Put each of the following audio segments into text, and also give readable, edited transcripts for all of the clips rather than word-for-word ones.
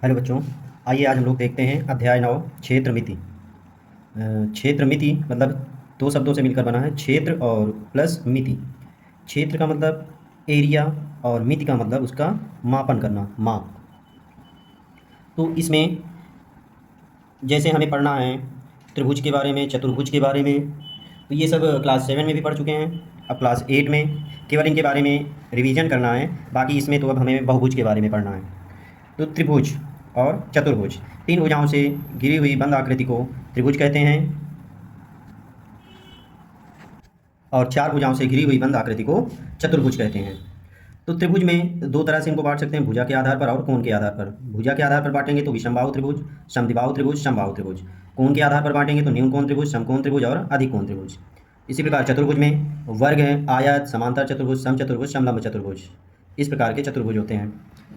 Hello बच्चों, आइए आज हम लोग देखते हैं अध्याय 9 क्षेत्र मिति। क्षेत्र मिति मतलब दो शब्दों से मिलकर बना है, क्षेत्र और प्लस मिति। क्षेत्र का मतलब एरिया और मिति का मतलब उसका मापन करना, माप। तो इसमें जैसे हमें पढ़ना है त्रिभुज के बारे में, चतुर्भुज के बारे में, तो ये सब क्लास 7 में भी पढ़ चुके हैं। अब क्लास 8 में केवल इनके बारे में रिवीजन करना है, बाकी इसमें तो अब हमें बहुभुज के बारे में पढ़ना है। तो त्रिभुज और चतुर्भुज, तीन भुजाओं से घिरी हुई बंद आकृति को त्रिभुज कहते हैं और चार भुजाओं से घिरी हुई बंद आकृति को चतुर्भुज कहते हैं। तो त्रिभुज में दो तरह से इनको बांट सकते हैं, भुजा के आधार पर और कोण के आधार पर। भुजा के आधार पर बांटेंगे तो विषमबाहु त्रिभुज, समद्विबाहु त्रिभुज, समबाहु त्रिभुज। कोण के आधार पर बांटेंगे तो न्यून कोण त्रिभुज, समकोण त्रिभुज और अधिक कोण त्रिभुज। इसी प्रकार चतुर्भुज में वर्ग है, आयत, समांतर चतुर्भुज, समचतुर्भुज, समलंब चतुर्भुज, इस प्रकार के चतुर्भुज होते हैं।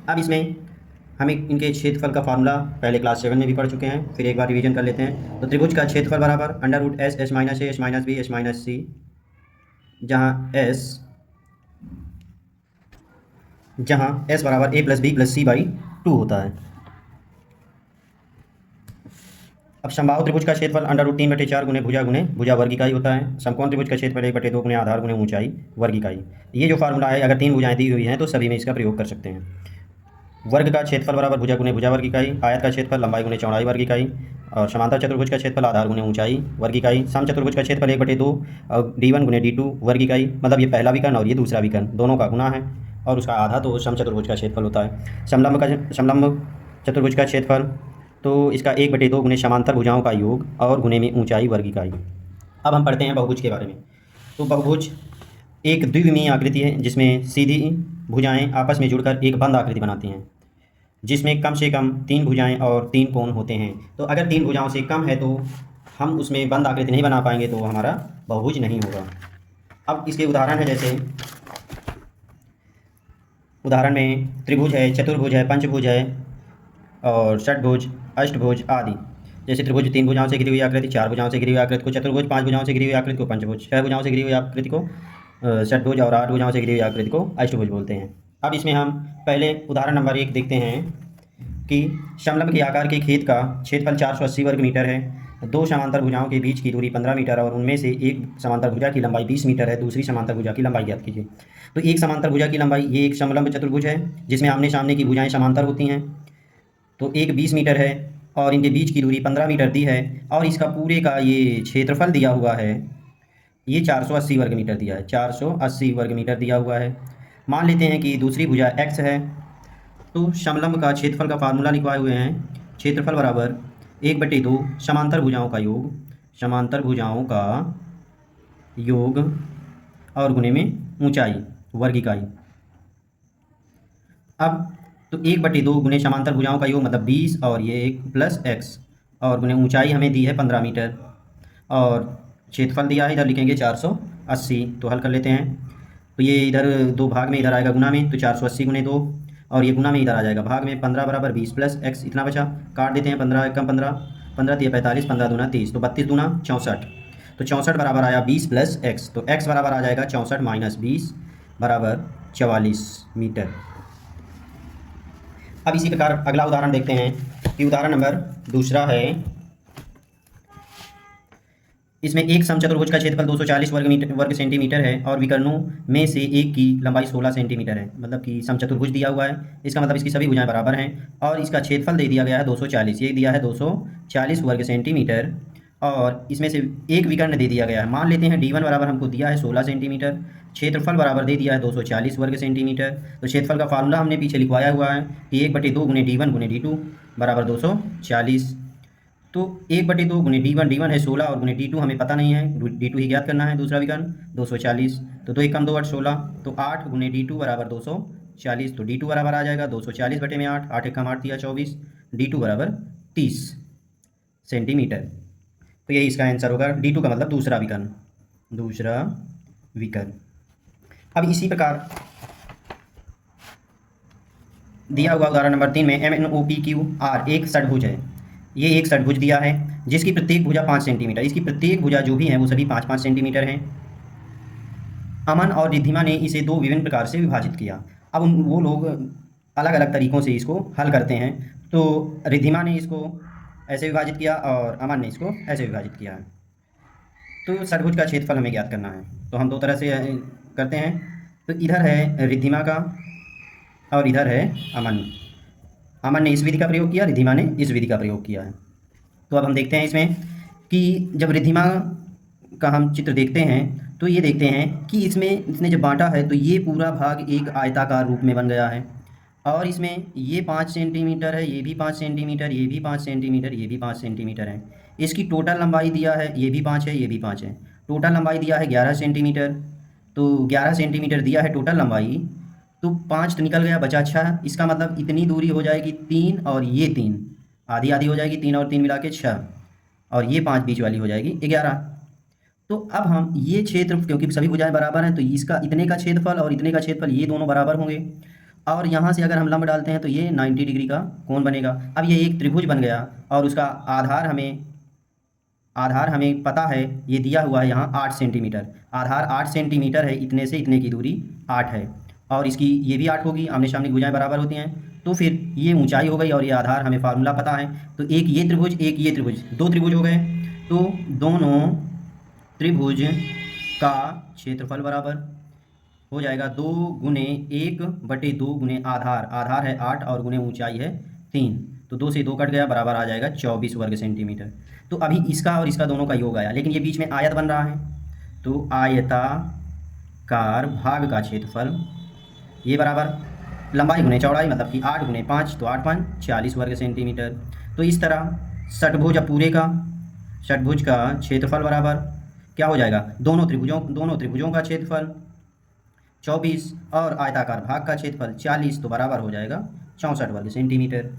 अब इसमें हमें इनके क्षेत्रफल का फार्मूला पहले क्लास 7 में भी पढ़ चुके हैं, फिर एक बार रिवीजन कर लेते हैं। तो त्रिभुज का क्षेत्रफल बराबर under root S, S minus A, S minus B, S minus C, जहाँ एस बराबर A plus B plus C by 2 होता है। अब समबाहु त्रिभुज का क्षेत्रफल अंडर रूट 3/4 गुणे भुजा वर्ग इकाई होता है। समकोण त्रिभुज का क्षेत्रफल 1/2 गुणे आधार गुणे ऊंचाई वर्ग इकाई। ये जो फार्मूला है, अगर तीन भुजाएं दी हुई हैं तो सभी में इसका प्रयोग कर सकते हैं। वर्ग का क्षेत्रफल बराबर भुजा वर्ग इकाई, आयत का क्षेत्रफल लंबाई गुणे चौड़ाई वर्ग इकाई, और समांतर चतुर्भुज का क्षेत्रफल आधार गुणे ऊंचाई वर्ग इकाई। सम चतुर्भुज का क्षेत्रफल 1/2 और d1 गुणे d2 वर्ग इकाई। मतलब ये पहला विकर्ण और ये दूसरा विकर्ण दोनों का गुना है और उसका आधा तो सम चतुर्भुज का क्षेत्रफल होता है। समलंब चतुर्भुज का क्षेत्रफल तो इसका 1/2 गुणे समांतर भुजाओं का योग और गुणे में ऊंचाई वर्ग इकाई। अब हम पढ़ते हैं बहुभुज के बारे में। तो बहुभुज एक द्विविमीय आकृति है जिसमें सीधी भुजाएं आपस में जुड़कर एक बंद आकृति बनाती हैं, जिसमें कम से कम 3 भुजाएं और 3 कोण होते हैं। तो अगर 3 भुजाओं से कम है तो हम उसमें बंद आकृति नहीं बना पाएंगे, तो हमारा बहुभुज नहीं होगा। अब इसके उदाहरण है, जैसे उदाहरण में त्रिभुज है, चतुर्भुज है, पंचभुज है और षटभुज, अष्टभुज आदि। जैसे त्रिभुज 3 भुजाओं से घिरी हुई आकृति, 4 भुजाओं से घिरी हुई आकृति को चतुर्भुज, 5 भुजाओं से घिरी हुई आकृति को पंचभुज, 6 भुजाओं से घिरी हुई आकृति को षटभुज और 8 भुजाओं से घिरी हुई आकृति को अष्टभुज बोलते हैं। अब इसमें हम पहले उदाहरण नंबर 1 देखते हैं कि समलंब के आकार के खेत का क्षेत्रफल 480 वर्ग मीटर है। दो समांतर भुजाओं के बीच की दूरी 15 मीटर और उनमें से एक समांतर भुजा की लंबाई 20 मीटर है। दूसरी समांतर भुजा की लंबाई ज्ञात कीजिए। तो एक समांतर भुजा की लंबाई, ये एक समलंब चतुर्भुज है जिसमें आमने सामने की भुजाएं समांतर होती हैं। तो एक 20 मीटर है और इनके बीच की दूरी 15 मीटर दी है और इसका पूरे का ये क्षेत्रफल दिया हुआ है, ये 480 वर्ग मीटर दिया है, 480 वर्ग मीटर दिया हुआ है। मान लेते हैं कि दूसरी भुजा x है। तो समलंब का क्षेत्रफल का फार्मूला लिखवाए हुए हैं, क्षेत्रफल बराबर 1/2 समांतर भुजाओं का योग, समांतर भुजाओं का योग और गुणे में ऊंचाई वर्ग इकाई। अब तो 1/2 गुणे समांतर भुजाओं का योग मतलब 20 और ये एक प्लस x और गुणे ऊंचाई हमें दी है 15 मीटर और क्षेत्रफल दिया है, इधर लिखेंगे 480। तो हल कर लेते हैं। तो ये इधर दो भाग में, इधर आएगा गुना में, तो 480 गुणे 2 और ये गुना में इधर आ जाएगा भाग में। 15 बराबर 20 प्लस x इतना बचा, काट देते हैं। 15 कम 15, 15 3 45, 15 दूना 30, तो 32 दूना 64। तो 64 बराबर आया 20 प्लस x, तो x बराबर आ जाएगा 64 माइनस 20 बराबर 44 मीटर। अब इसी प्रकार अगला उदाहरण देखते हैं कि उदाहरण नंबर दूसरा है। इसमें एक समचतुर्भुज का क्षेत्रफल 240 वर्ग सेंटीमीटर है और विकर्णों में से एक की लंबाई 16 सेंटीमीटर है। मतलब कि समचतुर्भुज दिया हुआ है, इसका मतलब इसकी सभी भुजाएं बराबर हैं और इसका क्षेत्रफल दे दिया गया है 240, ये दिया है 240 वर्ग सेंटीमीटर और इसमें से एक विकर्ण दे दिया गया है। मान लेते हैं d1 बराबर हमको दिया है 16 सेंटीमीटर, क्षेत्रफल बराबर दे दिया है 240 वर्ग सेंटीमीटर। तो क्षेत्रफल का फार्मूला हमने पीछे लिखवाया हुआ है कि 1/2 गुणे d1 गुणे d2 बराबर 240। तो 1/2 गुणे d1 है 16 और गुणे d2 हमें पता नहीं है, d2 ही ज्ञात करना है। दूसरा विकर्ण 240, तो 2 1 2 8 16, तो 8 गुणे d2 बराबर 240। तो d2 बराबर आ जाएगा 240/8, 8 1 8 दिया 24, d2 बराबर 30 सेंटीमीटर। तो यही इसका आंसर होगा, d2 का मतलब दूसरा विकर्ण, दूसरा विकर्ण। अब इसी प्रकार दिया हुआ उदाहरण नंबर 3 में MNOPQR एक षटभुज है। ये एक षटभुज दिया है जिसकी प्रत्येक भुजा 5 सेंटीमीटर, इसकी प्रत्येक भुजा जो भी है वो सभी 5-5 सेंटीमीटर हैं। अमन और रिद्धिमा ने इसे दो विभिन्न प्रकार से विभाजित किया। अब वो लोग अलग अलग तरीक़ों से इसको हल करते हैं। तो रिद्धिमा ने इसको ऐसे विभाजित किया और अमन ने इसको ऐसे विभाजित किया है। तो षटभुज का क्षेत्रफल हमें ज्ञात करना है, तो हम दो तरह से करते हैं। तो इधर है रिद्धिमा का और इधर है अमन। अमन ने इस विधि का प्रयोग किया, रिद्धिमा ने इस विधि का प्रयोग किया है। तो अब हम देखते हैं इसमें कि जब रिद्धिमा का हम चित्र देखते हैं तो ये देखते हैं कि इसमें इसने जब बांटा है तो ये पूरा भाग एक आयताकार रूप में बन गया है, और इसमें ये 5 सेंटीमीटर है, ये भी 5 सेंटीमीटर, ये भी 5 सेंटीमीटर, ये भी 5 सेंटीमीटर है। इसकी टोटल लंबाई दिया है, ये भी 5 है, ये भी 5 है। टोटल लंबाई दिया है 11 सेंटीमीटर। तो 11 सेंटीमीटर दिया है टोटल लंबाई, तो 5 तो निकल गया, बचा 6। इसका मतलब इतनी दूरी हो जाएगी 3 और ये 3, आधी आधी हो जाएगी, 3 और 3 मिला के 6, और ये 5 बीच वाली हो जाएगी 11। तो अब हम ये क्षेत्र, क्योंकि सभी भुजाएं बराबर हैं, तो इसका इतने का क्षेत्रफल और इतने का क्षेत्रफल ये दोनों बराबर होंगे, और यहाँ से अगर हम लंब डालते हैं तो ये 90 डिग्री का कोण बनेगा। अब ये एक त्रिभुज बन गया, और उसका आधार हमें पता है, ये दिया हुआ है यहाँ 8 सेंटीमीटर। आधार 8 सेंटीमीटर है, इतने से इतने की दूरी 8 है, और इसकी ये भी 8 होगी, आमने सामने भुजाएं बराबर होती हैं। तो फिर ये ऊंचाई हो गई और ये आधार हमें फार्मूला पता है। तो एक ये त्रिभुज, एक ये त्रिभुज, दो त्रिभुज हो गए। तो दोनों त्रिभुज का क्षेत्रफल बराबर हो जाएगा 2 गुने 1/2 गुने आधार, आधार है 8 और गुने ऊंचाई है 3, तो 2 से 2 कट गया, बराबर आ जाएगा 24 वर्ग सेंटीमीटर। तो अभी इसका और इसका दोनों का योग आया, लेकिन ये बीच में आयत बन रहा है, तो आयताकार भाग का क्षेत्रफल ये बराबर लंबाई गुने चौड़ाई, मतलब कि 8 गुने 5, तो 8 5 40 वर्ग सेंटीमीटर। तो इस तरह षटभुज पूरे का, षटभुज का क्षेत्रफल बराबर क्या हो जाएगा, दोनों त्रिभुजों का क्षेत्रफल 24 और आयताकार भाग का क्षेत्रफल 40, तो बराबर हो जाएगा 64 वर्ग सेंटीमीटर।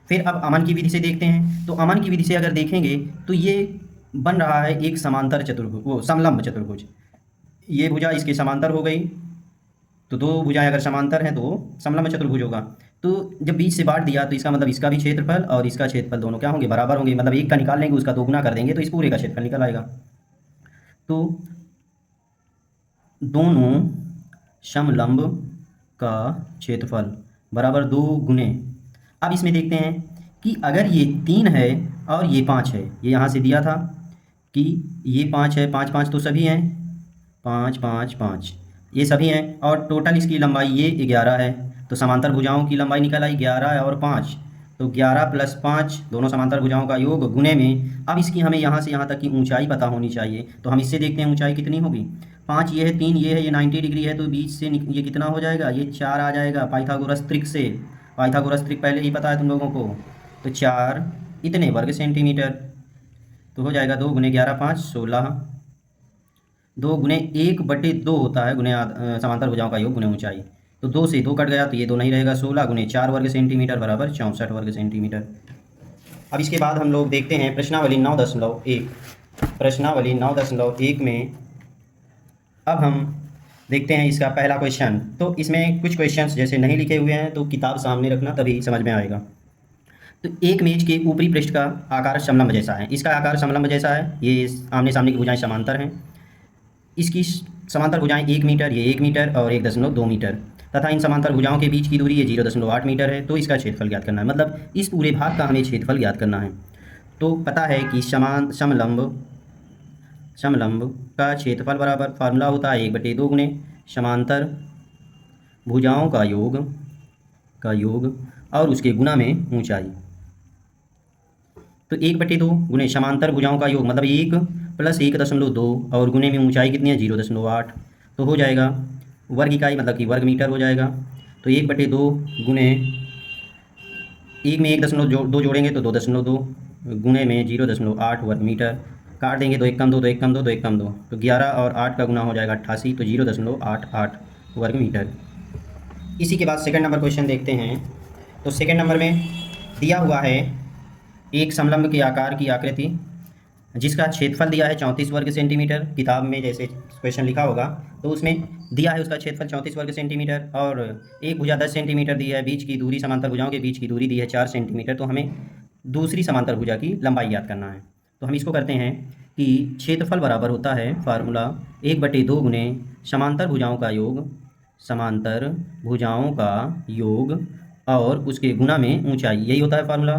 फिर अब अमन की विधि से देखते हैं। तो अमन की विधि से अगर देखेंगे तो ये बन रहा है एक समांतर चतुर्भुज, वो समलंब चतुर्भुज। ये भुजा इसके समांतर हो गई, तो दो भुजाएं अगर समांतर हैं तो समलंब चतुर्भुज होगा। तो जब बीच से बांट दिया तो इसका मतलब इसका भी क्षेत्रफल और इसका क्षेत्रफल दोनों क्या होंगे, बराबर होंगे। मतलब एक का निकाल लेंगे, उसका 2 गुना कर देंगे, तो इस पूरे का क्षेत्रफल निकल आएगा। तो दोनों समलंब का क्षेत्रफल बराबर 2 गुने, अब इसमें देखते हैं कि अगर ये 3 है और ये 5 है, ये यहाँ से दिया था कि ये 5 है, 5 5 तो सभी हैं, 5 5 5 ये सभी हैं, और टोटल इसकी लंबाई ये 11 है। तो समांतर भुजाओं की लंबाई निकल आई 11 और 5, तो 11 + 5 दोनों समांतर भुजाओं का योग गुने में। अब इसकी हमें यहाँ से यहाँ तक की ऊंचाई पता होनी चाहिए, तो हम इससे देखते हैं ऊंचाई कितनी होगी। 5 ये है, 3 ये है, ये 90 डिग्री है, तो बीच से ये कितना हो जाएगा, ये 4 आ जाएगा पाइथागोरस त्रिक से। पाइथागोरस त्रिक पहले ही पता है तुम लोगों को। तो 4 इतने वर्ग सेंटीमीटर, तो हो जाएगा 2 गुने 11 5 16, 2 गुने 1/2 होता है गुने समांतर भुजाओं का योग गुने ऊंचाई। तो 2 से 2 कट गया, तो ये 2 नहीं रहेगा, 16 गुने 4 वर्ग सेंटीमीटर बराबर 64 वर्ग सेंटीमीटर। अब इसके बाद हम लोग देखते हैं प्रश्नावली 9.1। प्रश्नावली 9.1 में अब हम देखते हैं इसका पहला क्वेश्चन। तो इसमें कुछ क्वेश्चंस जैसे नहीं लिखे हुए हैं तो किताब सामने रखना, तभी समझ में आएगा। तो एक मेज के ऊपरी पृष्ठ का आकार समलंब जैसा है, इसका आकार समलंब जैसा है, ये आमने सामने की भुजाएं समांतर हैं। इसकी समांतर भुजाएं 1 मीटर, ये 1 मीटर और 1.2 मीटर, तथा इन समांतर भुजाओं के बीच की दूरी ये 0.8 मीटर है। तो इसका क्षेत्रफल ज्ञात करना है, मतलब इस पूरे भाग का हमें क्षेत्रफल ज्ञात करना है। तो पता है कि समलंब का क्षेत्रफल बराबर फार्मूला होता है 1/2 गुने समांतर भुजाओं का योग और उसके गुना में ऊंचाई। तो 1/2 गुने समांतर भुजाओं का योग, मतलब 1 + 1.2 और गुने में ऊंचाई कितनी है 0.8, तो हो जाएगा वर्ग इकाई, मतलब कि वर्ग मीटर हो जाएगा। तो 1/2 गुने 1 में 1.2 जोड़ेंगे तो 2.2 गुने में 0.8 वर्ग मीटर, काट देंगे, 2 1 कम 2, 2 1 कम 2, 2 1 कम 2, तो 11 और 8 का गुना हो जाएगा 88, तो 0.88 वर्ग मीटर। इसी के बाद सेकंड नंबर क्वेश्चन देखते हैं। तो सेकंड नंबर में दिया हुआ है एक समलंब के आकार की आकृति जिसका क्षेत्रफल दिया है 34 वर्ग सेंटीमीटर। किताब में जैसे क्वेश्चन लिखा होगा तो उसमें दिया है उसका क्षेत्रफल 34 वर्ग सेंटीमीटर, और एक भुजा 10 सेंटीमीटर दी है, बीच की दूरी समांतर भुजाओं के बीच की दूरी दी है 4 सेंटीमीटर। तो हमें दूसरी समांतर भुजा की लंबाई ज्ञात करना है। तो हम इसको करते हैं कि क्षेत्रफल बराबर होता है फार्मूला 1/2 गुने समांतर भुजाओं का योग और उसके गुना में ऊंचाई, यही होता है फार्मूला।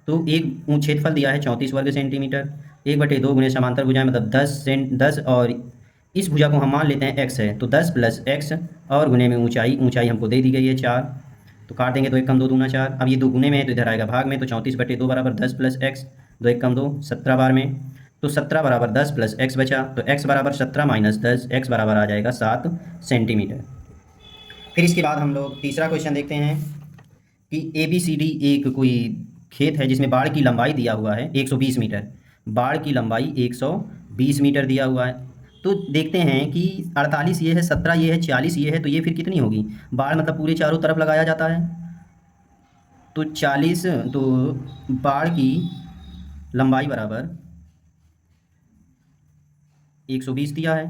तो एक क्षेत्रफल दिया है 34 वर्ग सेंटीमीटर, 1/2 गुणे समांतर भुजाएं मतलब 10 और इस भुजा को हम मान लेते हैं x है, तो 10 + x और गुणे में ऊंचाई, ऊंचाई हमको दे दी गई है 4, तो काट देंगे, 2 × 2 = 4। अब ये 2 गुणे में है तो इधर आएगा भाग में, तो 34/2 बराबर 10 + x, 2 × 2 17 बार में, तो 17 बराबर 10 + x बचा, तो x बराबर 17 - 10, x बराबर आ जाएगा 7 सेंटीमीटर। फिर इसके बाद हम लोग तीसरा क्वेश्चन देखते हैं कि ABCD एक कोई खेत है जिसमें बाड़ की लंबाई दिया हुआ है 120 मीटर, बाड़ की लंबाई 120 मीटर दिया हुआ है। तो देखते हैं कि 48 ये है, 17 ये है, 40 ये है, तो ये फिर कितनी होगी? बाड़ मतलब पूरे चारों तरफ लगाया जाता है, तो 40, तो बाड़ की लंबाई बराबर 120 दिया है,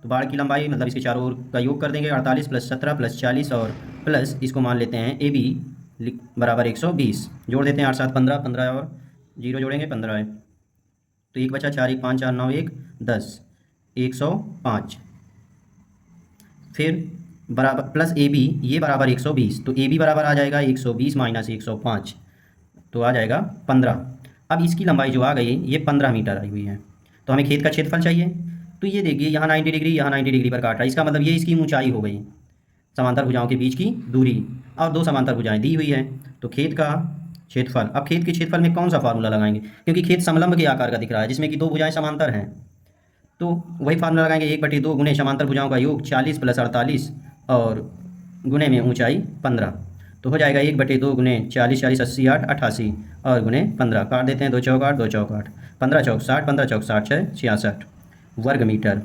तो बाड़ की लंबाई मतलब इसके चारों ओर का योग कर देंगे, 48 + 17 + 40 और प्लस इसको मान लेते हैं AB बराबर 120, जोड़ देते हैं 8 × 7 = 15, 15 और 0 जोड़ेंगे 15 है, तो 1 बचा, 4 × 1 = 5, 4 × 9 = 1 10, 105। फिर बराबर प्लस AB ये बराबर 120, तो AB बराबर आ जाएगा 120 - 105, तो आ जाएगा 15। अब इसकी लंबाई जो आ गई ये 15 मीटर आई हुई है, तो हमें खेत का क्षेत्रफल चाहिए। तो ये देखिए यहाँ 90 डिग्री, यहाँ 90 डिग्री पर काट रहा है, इसका मतलब ये इसकी ऊंचाई हो गई, समांतर भुजाओं के बीच की दूरी, और 2 समांतर भुजाएं दी हुई है, तो खेत का क्षेत्रफल। अब खेत के क्षेत्रफल में कौन सा फार्मूला लगाएंगे, क्योंकि खेत समलंब के आकार का दिख रहा है जिसमें कि 2 भुजाएं समांतर हैं, तो वही फार्मूला लगाएंगे, 1/2 गुणे समांतर भुजाओं का योग 40 + 48 और गुणे में ऊंचाई 15, तो हो जाएगा 1/2 गुणे 40, 40 80 8 88 और गुणे 15, काट देते हैं, 2 चौक 8, 2 चौक 8, 15 चौक 60, 15 चौक 60, 6 66 वर्ग मीटर।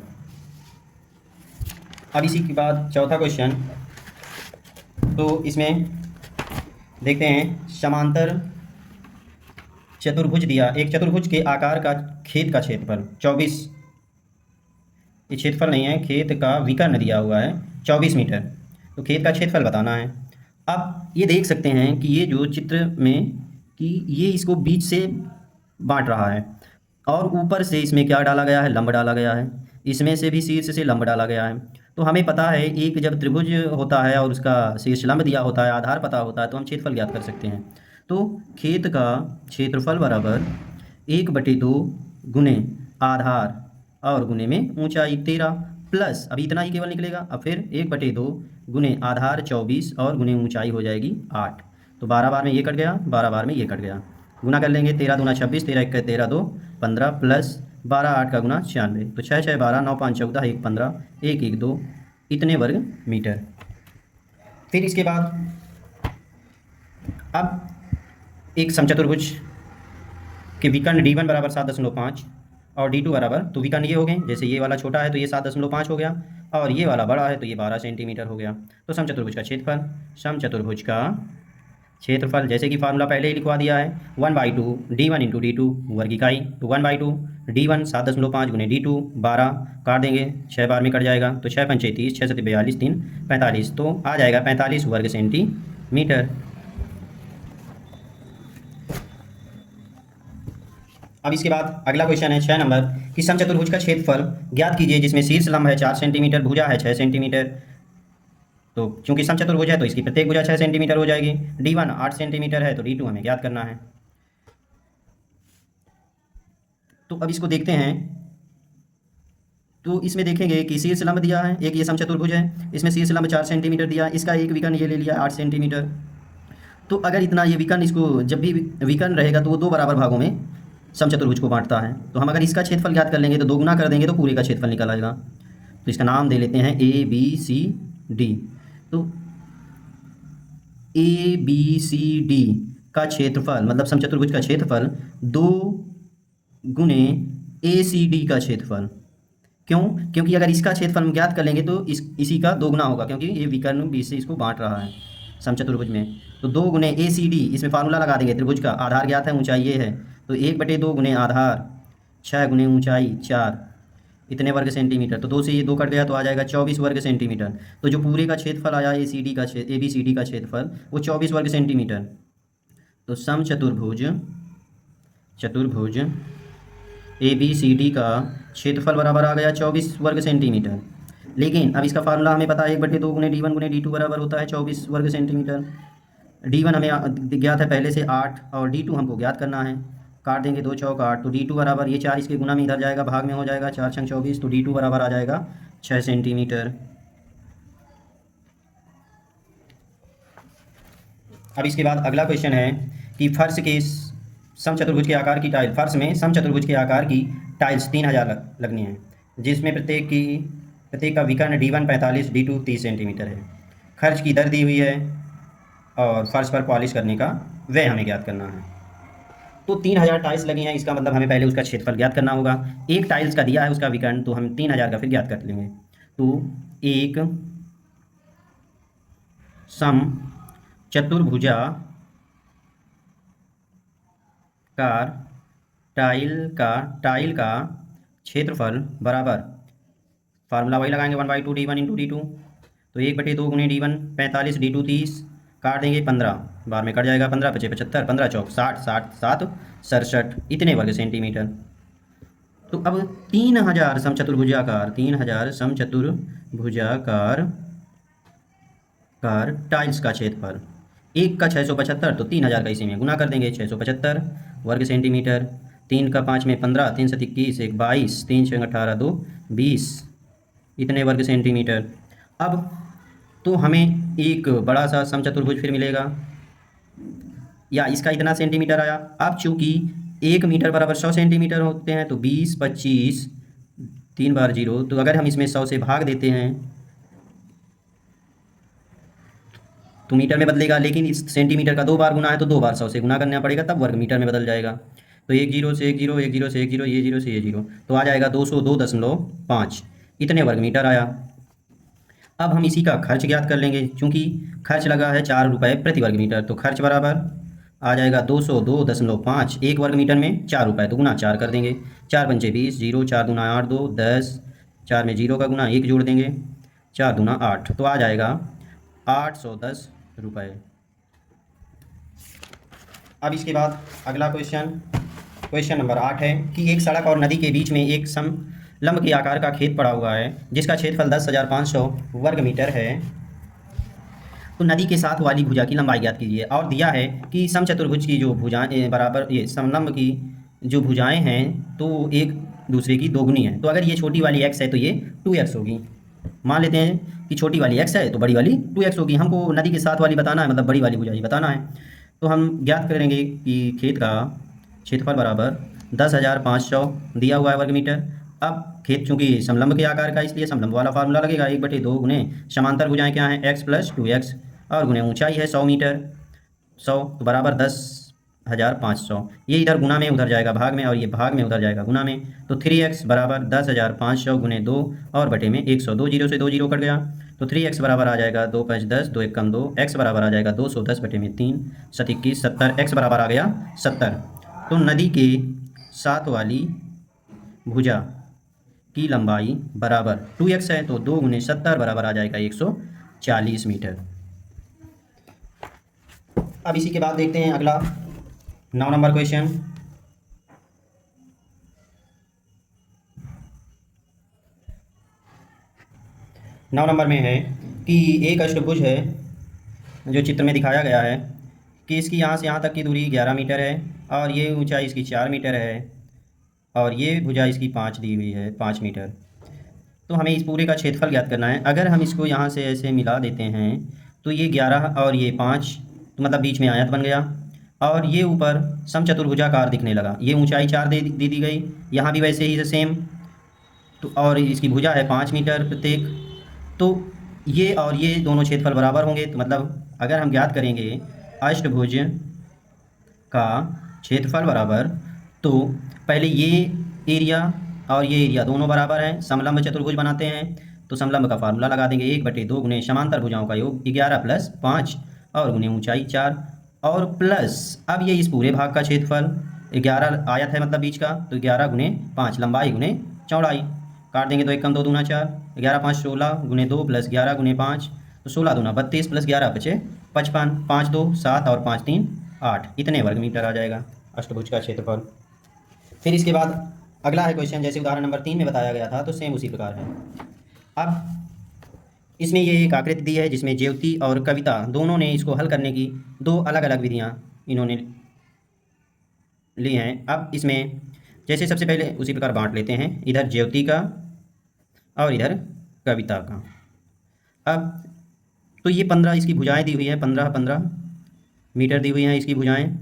अब इसी के बाद चौथा क्वेश्चन, तो इसमें देखते हैं समांतर चतुर्भुज दिया, एक चतुर्भुज के आकार का खेत का क्षेत्रफल 24, ये क्षेत्रफल नहीं है, खेत का विकर्ण दिया हुआ है 24 मीटर, तो खेत का क्षेत्रफल बताना है। अब ये देख सकते हैं कि ये जो चित्र में कि ये इसको बीच से बांट रहा है और ऊपर से इसमें क्या डाला गया है, लंब डाला गया है, इसमें से भी शीर्ष से लंब डाला गया है। तो हमें पता है एक जब त्रिभुज होता है और उसका शीर्ष लंब दिया होता है, आधार पता होता है, तो हम क्षेत्रफल ज्ञात कर सकते हैं। तो खेत का क्षेत्रफल बराबर 1/2 गुणे आधार और गुणे में ऊंचाई 13 प्लस, अभी इतना ही केवल निकलेगा, अब फिर 1/2 गुणे आधार 24 और गुणे ऊंचाई हो जाएगी 8, तो 12 बार में ये कट गया, 12 बार में ये कट गया, गुना कर लेंगे, 13 दूना 26, 13 1 13 2 15 प्लस 12 8 का गुना 96, तो 6 6 12 9 5 14 1 15 1 1 2 इतने वर्ग मीटर। फिर इसके बाद अब एक समचतुर्भुज के विकर्ण D1 बराबर 7.5 और D2 बराबर, तो विकर्ण ये हो गए, जैसे ये वाला छोटा है तो ये 7.5 हो गया और ये वाला बड़ा है तो ये 12 सेंटीमीटर हो गया। तो समचतुर्भुज का क्षेत्रफल, समचतुर्भुज का क्षेत्रफल जैसे कि फार्मूला पहले ही लिखवा दिया है, 1/2 D1 × D2 वर्ग इकाई, तो 1/2 D1 7.5 गुणे D2 12, काट देंगे, 6 बार में कट जाएगा, तो 6 × 5 = 30, 6 × 7 = 42, 3 45, तो आ जाएगा 45 वर्ग सेंटीमीटर। अब इसके बाद अगला क्वेश्चन है 6 नंबर कि समचतुर्भुज का क्षेत्रफल ज्ञात कीजिए जिसमें शीर्ष लंब है 4 सेंटीमीटर, भुजा है 6 सेंटीमीटर। तो चूंकि समचतुर्भुज है तो इसकी प्रत्येक भुजा 6 सेंटीमीटर हो जाएगी। D1 8 सेंटीमीटर है तो D2 हमें ज्ञात करना है। तो अब इसको देखते हैं, तो इसमें देखेंगे कि शीर्ष लंब दिया है, एक ये समचतुर्भुज है, इसमें शीर्ष लंब 4 सेंटीमीटर दिया, इसका एक विकर्ण ये ले लिया 8 सेंटीमीटर। तो अगर इतना ये विकर्ण, इसको जब भी विकर्ण रहेगा तो वो 2 बराबर भागों में समचतुर्भुज को बांटता है, तो हम अगर इसका क्षेत्रफल ज्ञात कर लेंगे तो 2 गुना कर देंगे तो पूरे का क्षेत्रफल निकल आएगा। तो इसका नाम दे लेते हैं ABCD। तो ABCD का क्षेत्रफल मतलब समचतुर्भुज का क्षेत्रफल 2 गुणे ACD का क्षेत्रफल। क्यों? क्योंकि अगर इसका क्षेत्रफल हम ज्ञात कर लेंगे तो इसी का 2 गुना होगा, क्योंकि ये विकर्ण बीच से इसको बांट रहा है समचतुर्भुज में। तो 2 गुणे ACD, इसमें फार्मूला लगा देंगे, त्रिभुज का आधार ज्ञात है, ऊंचाई ये है, तो 1/2 गुणे आधार 6 गुणे ऊंचाई 4 इतने वर्ग सेंटीमीटर, तो 2 से ये 2 कट गया तो आ जाएगा 24 वर्ग सेंटीमीटर। तो जो पूरे का क्षेत्रफल आया ABCD का क्षेत्रफल वो 24 वर्ग सेंटीमीटर। तो समचतुर्भुज ABCD का क्षेत्रफल बराबर आ गया 24 वर्ग सेंटीमीटर। लेकिन अब इसका फार्मूला हमें पता है, 1/2 गुणे D1 गुणे D2 बराबर होता है 24 वर्ग सेंटीमीटर। D1 हमें ज्ञात है पहले से 8 और D2 हमको ज्ञात करना है। काट देंगे 2 चौक 8, तो D2 बराबर ये 4 इसके गुना में इधर जाएगा, भाग में हो जाएगा, 4 छंग 24, तो D2 बराबर आ जाएगा 6 सेंटीमीटर। अब इसके बाद अगला क्वेश्चन है कि फर्श के समचतुर्भुज के आकार की टाइल, फर्श में समचतुर्भुज के आकार की टाइल्स 3000 लगनी है, जिसमें प्रत्येक का विकर्ण D1 45, D2 30 सेंटीमीटर है। खर्च की दर दी हुई है और फर्श पर पॉलिश करने का व्यय हमें ज्ञात करना है। तो 3000 टाइल्स लगी हैं, इसका मतलब हमें पहले उसका क्षेत्रफल ज्ञात करना होगा। एक टाइल्स का दिया है उसका विकर्ण, तो हम 3000 का फिर ज्ञात कर लेंगे। तो एक सम चतुर्भुजाकार टाइल का क्षेत्रफल बराबर, फार्मूला वही लगाएंगे 1/2 D1 इंटू D2, तो 1/2 गुणे D1 45, D2 30, काट देंगे 15, बार में कट जाएगा, 15 पचे 75, 15 चौक 60, 60 7 67, इतने वर्ग सेंटीमीटर। तो अब 3000 समचतुर्भुजाकार टाइल्स का क्षेत्रफल, एक का 675, तो 3000 का इसी में गुना कर देंगे, 675 वर्ग सेंटीमीटर। 3 का 5 में 15, 3 से 21, 1 22, 3 6 18, 2 20, इतने वर्ग सेंटीमीटर। अब तो हमें एक बड़ा सा समचतुर्भुज फिर मिलेगा, या इसका इतना सेंटीमीटर आया। अब चूंकि 1 मीटर बराबर 100 सेंटीमीटर होते हैं, तो 20 25 3 बार 0, तो अगर हम इसमें 100 से भाग देते हैं तो मीटर में बदलेगा, लेकिन इस सेंटीमीटर का 2 बार गुना है, तो 2 बार 100 से गुना करना पड़ेगा, तब वर्ग मीटर में बदल जाएगा। तो 1 0 से 1 0, 1 0 से 1 0, ये 0 से ये 0, तो आ जाएगा 202.5, इतने वर्ग मीटर आया। अब हम इसी का खर्च ज्ञात कर लेंगे, क्योंकि खर्च लगा है 4 रुपये प्रति वर्ग मीटर, तो खर्च बराबर आ जाएगा 202.5, एक वर्ग मीटर में 4 रुपये, तो गुना 4 कर देंगे, 4 पंचे 20, 0 4 दूना 8, 2 10, 4 में 0 का गुना 1 जोड़ देंगे, 4 दूना 8, तो आ जाएगा 810 रुपये। अब इसके बाद अगला क्वेश्चन नंबर 8 है कि एक सड़क और नदी के बीच में एक समलंब के आकार का खेत पड़ा हुआ है, जिसका क्षेत्रफल 10,500 वर्ग मीटर है। तो नदी के साथ वाली भुजा की लंबाई ज्ञात कीजिए, और दिया है कि समचतुर्भुज की जो भुजाएं बराबर, ये समलंब की जो भुजाएं हैं तो एक दूसरे की दोगुनी है। तो अगर ये छोटी वाली x है तो ये 2x होगी। मान लेते हैं कि छोटी वाली x है तो बड़ी वाली 2x होगी। हमको नदी के साथ वाली बताना है, मतलब बड़ी वाली भुजा ही बताना है। तो हम ज्ञात करेंगे कि खेत का क्षेत्रफल बराबर 10,500 दिया हुआ है वर्ग मीटर। अब खेत चूंकि समलंब के आकार का, इसलिए समलंब वाला फार्मूला लगेगा, 1/2 गुणे समांतर भुजाएं क्या हैं, x + 2x, और गुणे ऊंचाई है 100 मीटर, 100 तो बराबर 10,500। ये इधर गुना में उधर जाएगा भाग में, और ये भाग में उधर जाएगा गुना में, तो 3x बराबर 10,500 गुणे 2 और बटे में 100, 2 0 से 2 0 कट गया, तो 3x बराबर आ जाएगा 2 5 10, 2 1 कम 2, x बराबर आ जाएगा 210 बटे में 3, 7 21 70, x बराबर आ गया 70। तो नदी के साथ वाली भुजा की लंबाई बराबर 2x है, तो 2 गुने 70 बराबर आ जाएगा 140 मीटर। अब इसी के बाद देखते हैं अगला 9 नंबर क्वेश्चन। 9 नंबर में है कि एक अष्टभुज है जो चित्र में दिखाया गया है कि इसकी यहाँ से यहाँ तक की दूरी 11 मीटर है, और ये ऊंचाई इसकी 4 मीटर है, और ये भुजा इसकी 5 दी हुई है, 5 मीटर। तो हमें इस पूरे का क्षेत्रफल ज्ञात करना है। अगर हम इसको यहाँ से ऐसे मिला देते हैं तो ये 11 और ये 5, तो मतलब बीच में आयत बन गया, और ये ऊपर समचतुर्भुजाकार दिखने लगा। ये ऊंचाई 4 दे दी गई, यहाँ भी वैसे ही सेम, तो और इसकी भुजा है 5 मीटर प्रत्येक। तो ये और ये दोनों क्षेत्रफल बराबर होंगे, तो मतलब अगर हम ज्ञात करेंगे अष्टभुज का क्षेत्रफल बराबर, तो पहले ये एरिया और ये एरिया दोनों बराबर हैं, समलंब चतुर्भुज बनाते हैं, तो समलंब का फार्मूला लगा देंगे, 1/2 गुणे समांतर भुजाओं का योग 11 + 5 और गुणे ऊंचाई 4, और प्लस अब ये इस पूरे भाग का क्षेत्रफल 11 आयत है मतलब बीच का, तो 11 गुणे 5 लंबाई गुणे चौड़ाई, काट देंगे, तो 1 कम 2 दूना 4, 11 5 16 गुणे 2 + 11 गुणे 5, तो 16 दूना 32 + 11 = 55, 5 2 7 और 5 3 8, इतने वर्ग मीटर आ जाएगा अष्टभुज का क्षेत्रफल। फिर इसके बाद अगला है क्वेश्चन, जैसे उदाहरण नंबर 3 में बताया गया था, तो सेम उसी प्रकार है। अब इसमें ये एक आकृति दी है जिसमें ज्योति और कविता दोनों ने इसको हल करने की दो अलग अलग विधियाँ इन्होंने ली हैं। अब इसमें जैसे सबसे पहले उसी प्रकार बांट लेते हैं, इधर ज्योति का और इधर कविता का। अब तो ये 15 इसकी भुजाएं दी हुई हैं, 15 मीटर दी हुई हैं इसकी भुजाएं,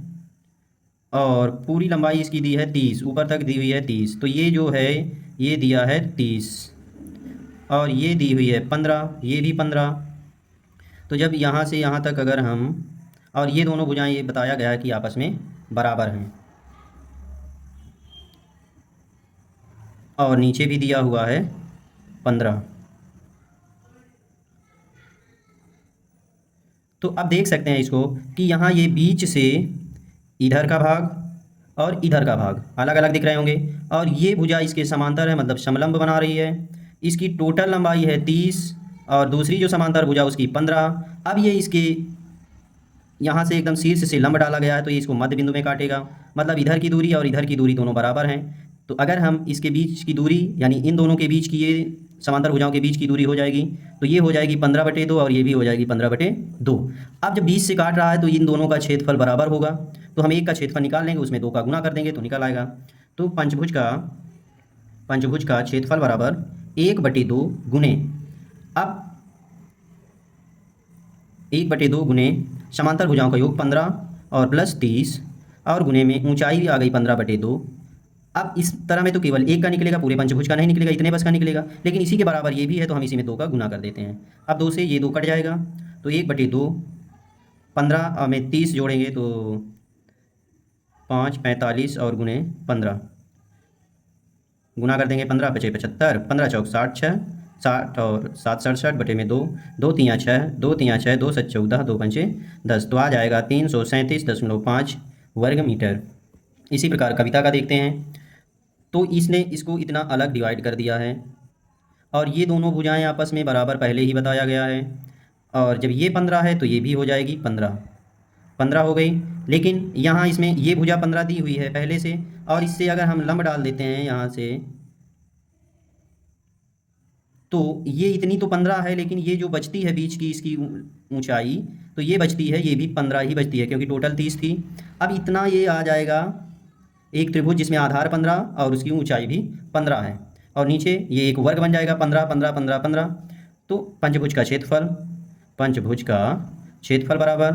और पूरी लंबाई इसकी दी है 30, ऊपर तक दी हुई है 30। तो ये जो है ये दिया है 30 और ये दी हुई है 15, ये भी 15। तो जब यहाँ से यहाँ तक अगर हम, और ये दोनों भुजाएं ये बताया गया है कि आपस में बराबर हैं, और नीचे भी दिया हुआ है 15। तो अब देख सकते हैं इसको कि यहाँ ये बीच से इधर का भाग और इधर का भाग अलग अलग दिख रहे होंगे, और ये भुजा इसके समांतर है, मतलब समलंब बना रही है। इसकी टोटल लंबाई है 30 और दूसरी जो समांतर भुजा उसकी 15। अब ये इसके यहाँ से एकदम शीर्ष से लंब डाला गया है, तो ये इसको मध्य बिंदु में काटेगा, मतलब इधर की दूरी और इधर की दूरी दोनों बराबर हैं। तो अगर हम इसके बीच की दूरी यानी इन दोनों के बीच की, ये समांतर भुजाओं के बीच की दूरी हो जाएगी, तो ये हो जाएगी 15/2 और ये भी हो जाएगी 15/2। अब जब बीच से काट रहा है तो इन दोनों का क्षेत्रफल बराबर होगा, तो हम एक का क्षेत्रफल निकाल लेंगे, उसमें 2 का गुना कर देंगे तो निकल आएगा। तो पंचभुज का क्षेत्रफल बराबर 1/2 गुने, अब 1/2 गुने समांतर भुजाओं का योग 15 और प्लस 30 और गुने में ऊंचाई भी आ गई 15/2। अब इस तरह में तो केवल एक का निकलेगा, पूरे पंचभुज का नहीं निकलेगा, इतने बस का निकलेगा, लेकिन इसी के बराबर ये भी है तो हम इसी में 2 का गुना कर देते हैं। अब 2 से ये 2 कट जाएगा, तो 1/2 15 में 30 जोड़ेंगे तो 5 45 और गुने 15 गुना कर देंगे, 15 × 5 = 75, 15 × 4 = 60, 60 और 7 67/2, 2 × 3 = 6, 2 × 3 = 6, 2 × 7 = 14, 2 × 5 = 10, तो आ जाएगा 337.5 वर्ग मीटर। इसी प्रकार कविता का देखते हैं, तो इसने इसको इतना अलग डिवाइड कर दिया है, और ये दोनों भुजाएं आपस में बराबर पहले ही बताया गया है, और जब ये 15 है तो ये भी हो जाएगी 15 हो गई। लेकिन यहाँ इसमें ये भुजा 15 दी हुई है पहले से, और इससे अगर हम लंब डाल देते हैं यहाँ से, तो ये इतनी तो 15 है, लेकिन ये जो बचती है बीच की इसकी ऊंचाई, तो ये बचती है, ये भी 15 ही बचती है क्योंकि टोटल 30 थी। अब इतना ये आ जाएगा एक त्रिभुज जिसमें आधार 15 और उसकी ऊंचाई भी 15 है, और नीचे ये एक वर्ग बन जाएगा 15 15 15 15। तो पंचभुज का क्षेत्रफल बराबर,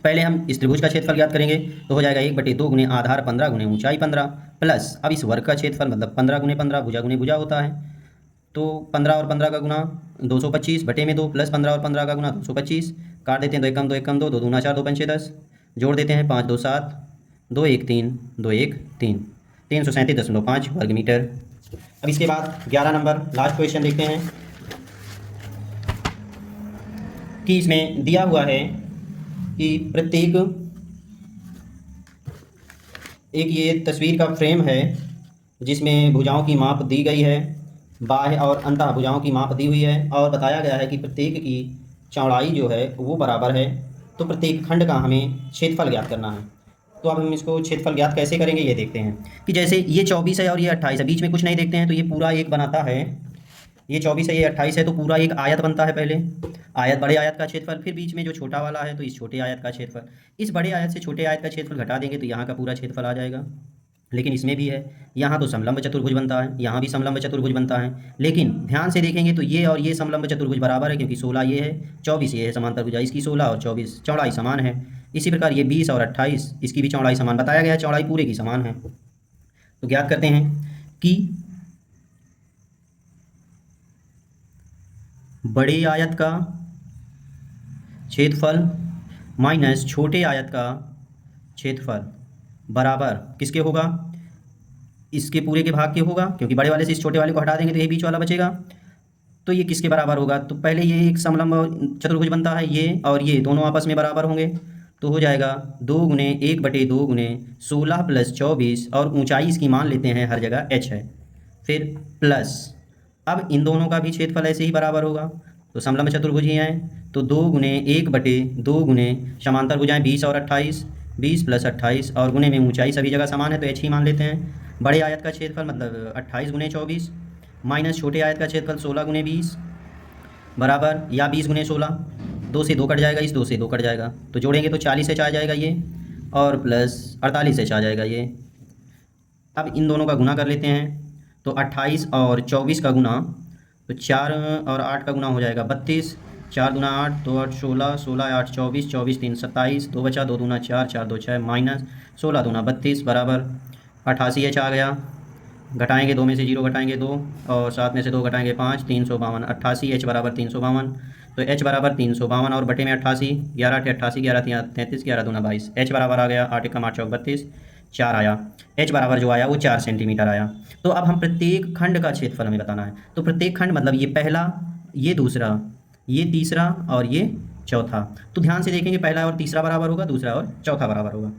पहले हम इस त्रिभुज का क्षेत्रफल ज्ञात करेंगे, तो हो जाएगा 1/2 गुने आधार 15 गुने ऊंचाई 15 प्लस, अब इस वर्ग का क्षेत्रफल मतलब 15 गुने 15, भुजा गुने भुजा होता है, तो 15 और 15 का गुना 225/2 प्लस 15 और 15 का गुना 225, काट देते हैं, 2 एकम 2 एकम 2, 2 दूना 4, 2 पंचे 10, जोड़ देते हैं 5 2 7, 2 1 3, 2 1 3, 337.5 वर्ग मीटर। अब इसके बाद 11 नंबर लास्ट क्वेश्चन देखते हैं कि इसमें दिया हुआ है कि प्रत्येक एक ये तस्वीर का फ्रेम है जिसमें भुजाओं की माप दी गई है, बाह्य और अंतः भुजाओं की माप दी हुई है, और बताया गया है कि प्रत्येक की चौड़ाई जो है वो बराबर है। तो प्रत्येक खंड का हमें क्षेत्रफल ज्ञात करना है। तो अब हम इसको क्षेत्रफल ज्ञात कैसे करेंगे ये देखते हैं कि जैसे ये 24 है और ये 28 है, बीच में कुछ नहीं देखते हैं, तो ये पूरा एक बनाता है, ये 24 है ये 28 है, तो पूरा एक आयत बनता है। पहले आयत, बड़े आयत का क्षेत्रफल, फिर बीच में जो छोटा वाला है तो इस छोटे आयत का क्षेत्रफल, इस बड़े आयत से छोटे आयत का क्षेत्रफल घटा देंगे तो यहाँ का पूरा क्षेत्रफल आ जाएगा। लेकिन इसमें भी है, यहाँ तो समलंब चतुर्भुज बनता है, यहाँ भी समलंब चतुर्भुज बनता है, लेकिन ध्यान से देखेंगे तो ये और ये समलंब चतुर्भुज बराबर है, क्योंकि 16 ये है 24 ये है, समांतर भुजा इसकी 16 और 24 चौड़ाई समान है। इसी प्रकार ये 20 और 28 इसकी भी चौड़ाई समान बताया गया है, चौड़ाई पूरे की समान है। तो ज्ञात करते हैं कि बड़े आयत का क्षेत्रफल माइनस छोटे आयत का क्षेत्रफल बराबर किसके होगा, इसके पूरे के भाग के होगा, क्योंकि बड़े वाले से इस छोटे वाले को हटा देंगे तो ये बीच वाला बचेगा। तो ये किसके बराबर होगा, तो पहले ये एक समलंब चतुर्भुज बनता है, ये और ये दोनों आपस में बराबर होंगे, तो हो जाएगा 2 गुने 1/2 गुने 16 प्लस 24, और ऊंचाई इसकी मान लेते हैं हर जगह h है, फिर प्लस, अब इन दोनों का भी क्षेत्रफल ऐसे ही बराबर होगा, तो समलंब चतुर्भुज ही हैं, तो 2 गुने 1/2 गुने समांतर भुजाएं 20 और 28, 20 + 28 और गुने में ऊंचाई सभी जगह समान है तो h ही मान लेते हैं। बड़े आयत का क्षेत्रफल मतलब 28 गुने 24 माइनस छोटे आयत का क्षेत्रफल 16 गुने 20, बराबर या 20 गुने 16, 2 से 2 कट जाएगा, इस 2 से 2 कट जाएगा, तो जोड़ेंगे तो 40 एच आ जाएगा ये, और प्लस 48 एच आ जाएगा ये। अब इन दोनों का गुना कर लेते हैं, तो 28 और 24 का गुना, तो 4 और 8 का गुना हो जाएगा 32, 4 दूना 8, 2 8 16, 16 8 24, 24 3 27, 2 बचा, 2 दूना 4, 4 2 6 माइनस 16 दूना 32 बराबर 88 एच आ गया। घटाएंगे 2 में से 0 घटाएंगे 2, और 7 में से 2 घटाएंगे 5, 352, 88 एच बराबर 352, तो एच बराबर 352 और बटे में 88, 11 8 88, 11 3 33, 11 दूना 22, एच बराबर आ गया 8 एकम 8 चौक 32, 4 आया। एच बराबर जो आया वो 4 सेंटीमीटर आया। तो अब हम प्रत्येक खंड का क्षेत्रफल हमें बताना है। तो प्रत्येक खंड मतलब ये पहला, ये दूसरा, ये तीसरा और ये चौथा। तो ध्यान से देखेंगे, पहला और तीसरा बराबर होगा, दूसरा और चौथा बराबर होगा।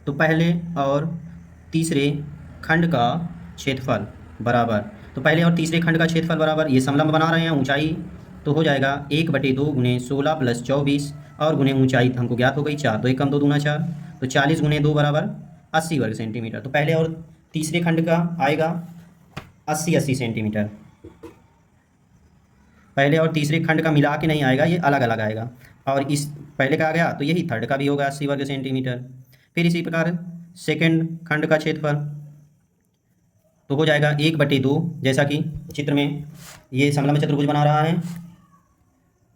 तो पहले और तीसरे खंड का क्षेत्रफल बराबर, तो पहले और तीसरे खंड का क्षेत्रफल बराबर, ये समलंब बना रहे हैं, ऊंचाई तो हो जाएगा 1/2 गुने 16 प्लस 24 और गुने ऊंचाई हमको ज्ञात हो गई 4, 2 एकम 2 दूना 4, तो 40 गुने 2 बराबर 80 वर्ग सेंटीमीटर। तो पहले और तीसरे खंड का आएगा 80 सेंटीमीटर। पहले और तीसरे खंड का मिला के नहीं आएगा, ये अलग अलग आएगा। और इस पहले का आ गया तो यही थर्ड का भी होगा 80 वर्ग सेंटीमीटर। फिर इसी प्रकार सेकंड खंड का क्षेत्रफल तो हो जाएगा 1/2, जैसा कि चित्र में ये समलंब चतुर्भुज बना रहा है,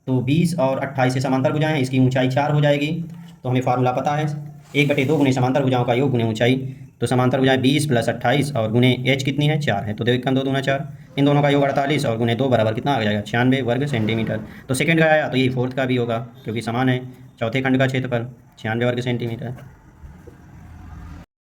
तो 20 और 28 से समांतर भुजाएं हैं, इसकी ऊंचाई 4 हो जाएगी। तो हमें फार्मूला पता है 1/2 गुने समांतर भुजाओं का योग गुने ऊंचाई, तो समांतर भुजाएं 20 प्लस 28 और गुने एच कितनी है 4 है, तो 2 एकम 2 दूना 4, इन दोनों का योग 48 और गुने 2 बराबर कितना आ जाएगा 96 वर्ग सेंटीमीटर। तो सेकंड का आया तो यही फोर्थ का भी होगा, क्योंकि समान है। चौथे खंड का क्षेत्रफल 96 वर्ग सेंटीमीटर।